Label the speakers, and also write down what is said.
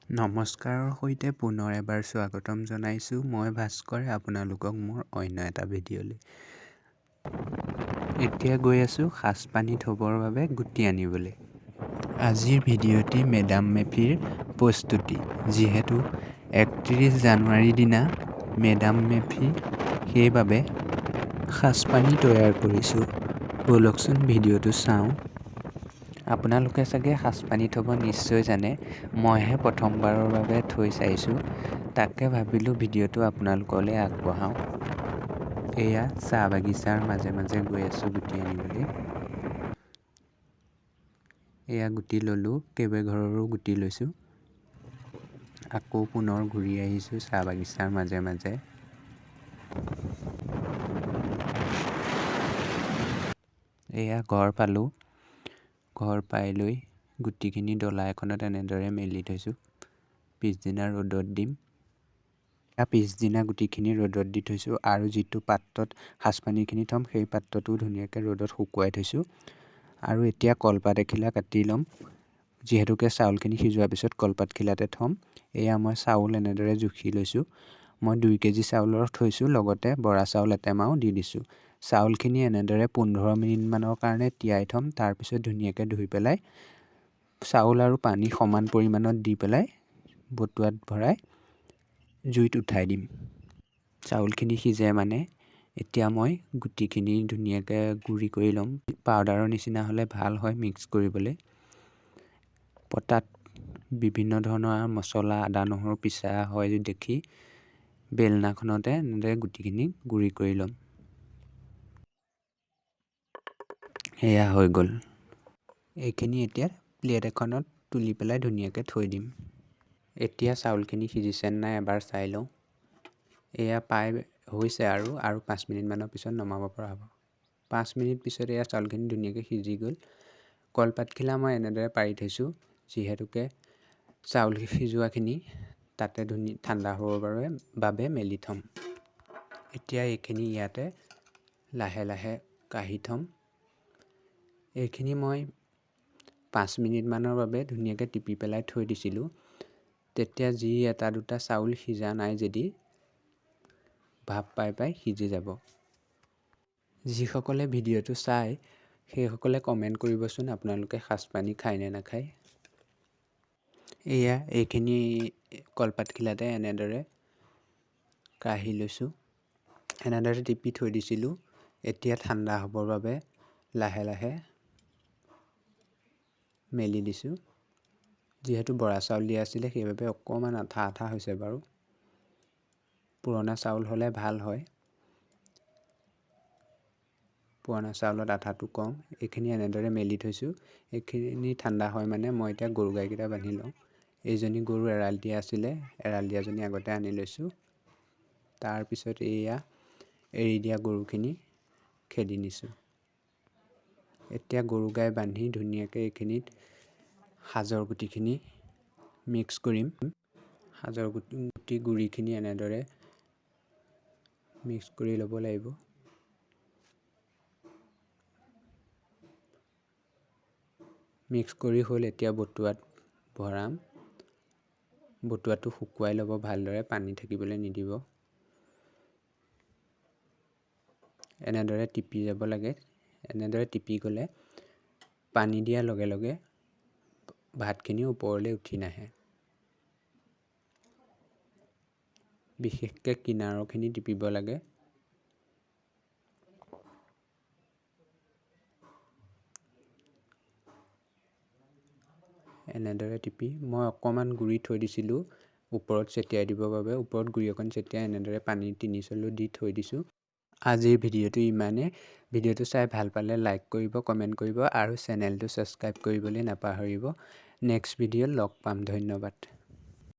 Speaker 1: নমস্কাৰৰ সৈতে পুনৰ এবাৰ স্বাগতম জনাইছোঁ। মই ভাস্কৰে আপোনালোকক মোৰ অন্য এটা ভিডিঅ'লৈ। এতিয়া গৈ আছোঁ সাজপানী থ'বৰ বাবে গুটি আনিবলৈ। আজিৰ ভিডিঅ'টি মেডাম মেফিৰ প্ৰস্তুতি। যিহেতু 31 জানুৱাৰীৰ দিনা মেডাম মেফি, সেইবাবে সাজপানী তৈয়াৰ কৰিছোঁ। ব'লকচোন ভিডিঅ'টো চাওঁ। আপোনালোকে চাগে সাজপানী থ'ব নিশ্চয় জানে, মইহে প্ৰথমবাৰৰ বাবে থৈ চাইছোঁ। তাকে ভাবিলোঁ ভিডিঅ'টো আপোনালোকলৈ আগবঢ়াওঁ। এয়া চাহ বাগিচাৰ মাজে মাজে গৈ আছোঁ গুটি আনিবলৈ। এয়া গুটি ল'লোঁ, কেইবাঘৰৰো গুটি লৈছোঁ। আকৌ পুনৰ ঘূৰি আহিছোঁ চাহ বাগিচাৰ মাজে মাজে। এয়া ঘৰ পালোঁ। ঘৰ পাই লৈ গুটিখিনি ডলা এখনত এনেদৰে মেলি থৈছোঁ। পিছদিনা ৰ'দত দিম। পিছদিনা গুটিখিনি ৰ'দত দি থৈছোঁ আৰু যিটো পাত্ৰত সাজপানীখিনি থ'ম সেই পাত্ৰটো ধুনীয়াকৈ ৰ'দত শুকুৱাই থৈছোঁ। আৰু এতিয়া কলপাত এখিলা কাটি ল'ম। যিহেতুকে চাউলখিনি সিজোৱাৰ পিছত কলপাতখিলাতে থ'ম। এয়া মই চাউল এনেদৰে জুখি লৈছোঁ। মই 2 কেজি চাউলৰ থৈছোঁ, লগতে বৰা চাউল এটেমাও দি দিছোঁ। চাউলখিনি এনেদৰে 15 মিনিটমানৰ কাৰণে তিয়াই থ'ম। তাৰপিছত ধুনীয়াকৈ ধুই পেলাই চাউল আৰু পানী সমান পৰিমাণত দি পেলাই বটুৱাত ভৰাই জুইত উঠাই দিম। চাউলখিনি সিজে মানে। এতিয়া মই গুটিখিনি ধুনীয়াকৈ গুড়ি কৰি ল'ম। পাউডাৰৰ নিচিনা হ'লে ভাল হয় মিক্স কৰিবলৈ। পটাত বিভিন্ন ধৰণৰ মছলা, আদা নহৰু পিছা হয় দেখি বেলনাখনতে এনেদৰে গুটিখিনি গুড়ি কৰি ল'ম। এয়া হৈ গ'ল। এইখিনি এতিয়া প্লেট এখনত তুলি পেলাই ধুনীয়াকৈ থৈ দিম। এতিয়া চাউলখিনি সিজিছে নাই এবাৰ চাই লওঁ। এয়া প্ৰায় হৈছে আৰু 5 মিনিটমানৰ পিছত নমাব পৰা হ'ব। 5 মিনিট পিছত এয়া চাউলখিনি ধুনীয়াকৈ সিজি গ'ল। কলপাতখিলা মই এনেদৰে পাৰি থৈছোঁ, যিহেতুকে চাউল সিজোৱাখিনি তাতে ঠাণ্ডা হ'বৰ বাবে মেলি থ'ম। এতিয়া এইখিনি ইয়াতে লাহে লাহে কাঢ়ি থ'ম। এইখিনি মই 5 মিনিটমানৰ বাবে ধুনীয়াকৈ টিপি পেলাই থৈ দিছিলোঁ। তেতিয়া যি এটা দুটা চাউল সিজা নাই যদি ভাপ পাই পাই সিজি যাব। যিসকলে ভিডিঅ'টো চায় সেইসকলে কমেণ্ট কৰিবচোন আপোনালোকে সাজপানী খায় নে নাখায়। এয়া এইখিনি কলপাতখিলাতে এনেদৰে কাঢ়ি লৈছোঁ। এনেদৰে টিপি থৈ দিছিলোঁ। এতিয়া ঠাণ্ডা হ'বৰ বাবে লাহে লাহে মেলি দিছোঁ। যিহেতু বৰা চাউল দিয়া আছিলে সেইবাবে অকণমান আঠা আঠা হৈছে বাৰু। পুৰণা চাউল হ'লে ভাল হয়। পুৰণা চাউলত আঠাটো কম। এইখিনি এনেদৰে মেলি থৈছোঁ। এইখিনি ঠাণ্ডা হয় মানে মই এতিয়া গৰু গাইকেইটা বান্ধি লওঁ। এইজনী গৰু এৰাল দিয়া আছিলে, এৰাল দিয়াজনী আগতে আনি লৈছোঁ। তাৰপিছত এয়া এৰি দিয়া গৰুখিনি খেদি নিছোঁ। এতিয়া গৰু গাই বান্ধি ধুনীয়াকৈ এইখিনিত সাজৰ গুটিখিনি মিক্স কৰিম। সাজৰ গুটি গুড়িখিনি এনেদৰে মিক্স কৰি ল'ব লাগিব। মিক্স কৰি হ'ল, এতিয়া বটুৱাত ভৰাম। বটুৱাটো শুকুৱাই ল'ব ভালদৰে, পানী থাকিবলৈ নিদিব। এনেদৰে টিপি যাব লাগে। এনেদৰে টিপি গ'লে পানী দিয়াৰ লগে লগে ভাতখিনি ওপৰলৈ উঠি নাহে। বিশেষকৈ কিনাৰৰখিনি টিপিব লাগে। এনেদৰে টিপি মই অকণমান গুড়ি থৈ দিছিলোঁ ওপৰত ছটিয়াই দিবৰ বাবে। ওপৰত গুড়ি অকণ ছটিয়াই এনেদৰে পানী 3 চলো দি থৈ দিছোঁ। আজিৰ ভিডিঅ'টো ইমানেই। ভিডিঅ'টো চাই ভাল পালে লাইক কৰিব, কমেণ্ট কৰিব আৰু চেনেলটো ছাবস্ক্ৰাইব কৰিবলৈ নাপাহৰিব। নেক্সট ভিডিঅ'ত লগ পাম। ধন্যবাদ।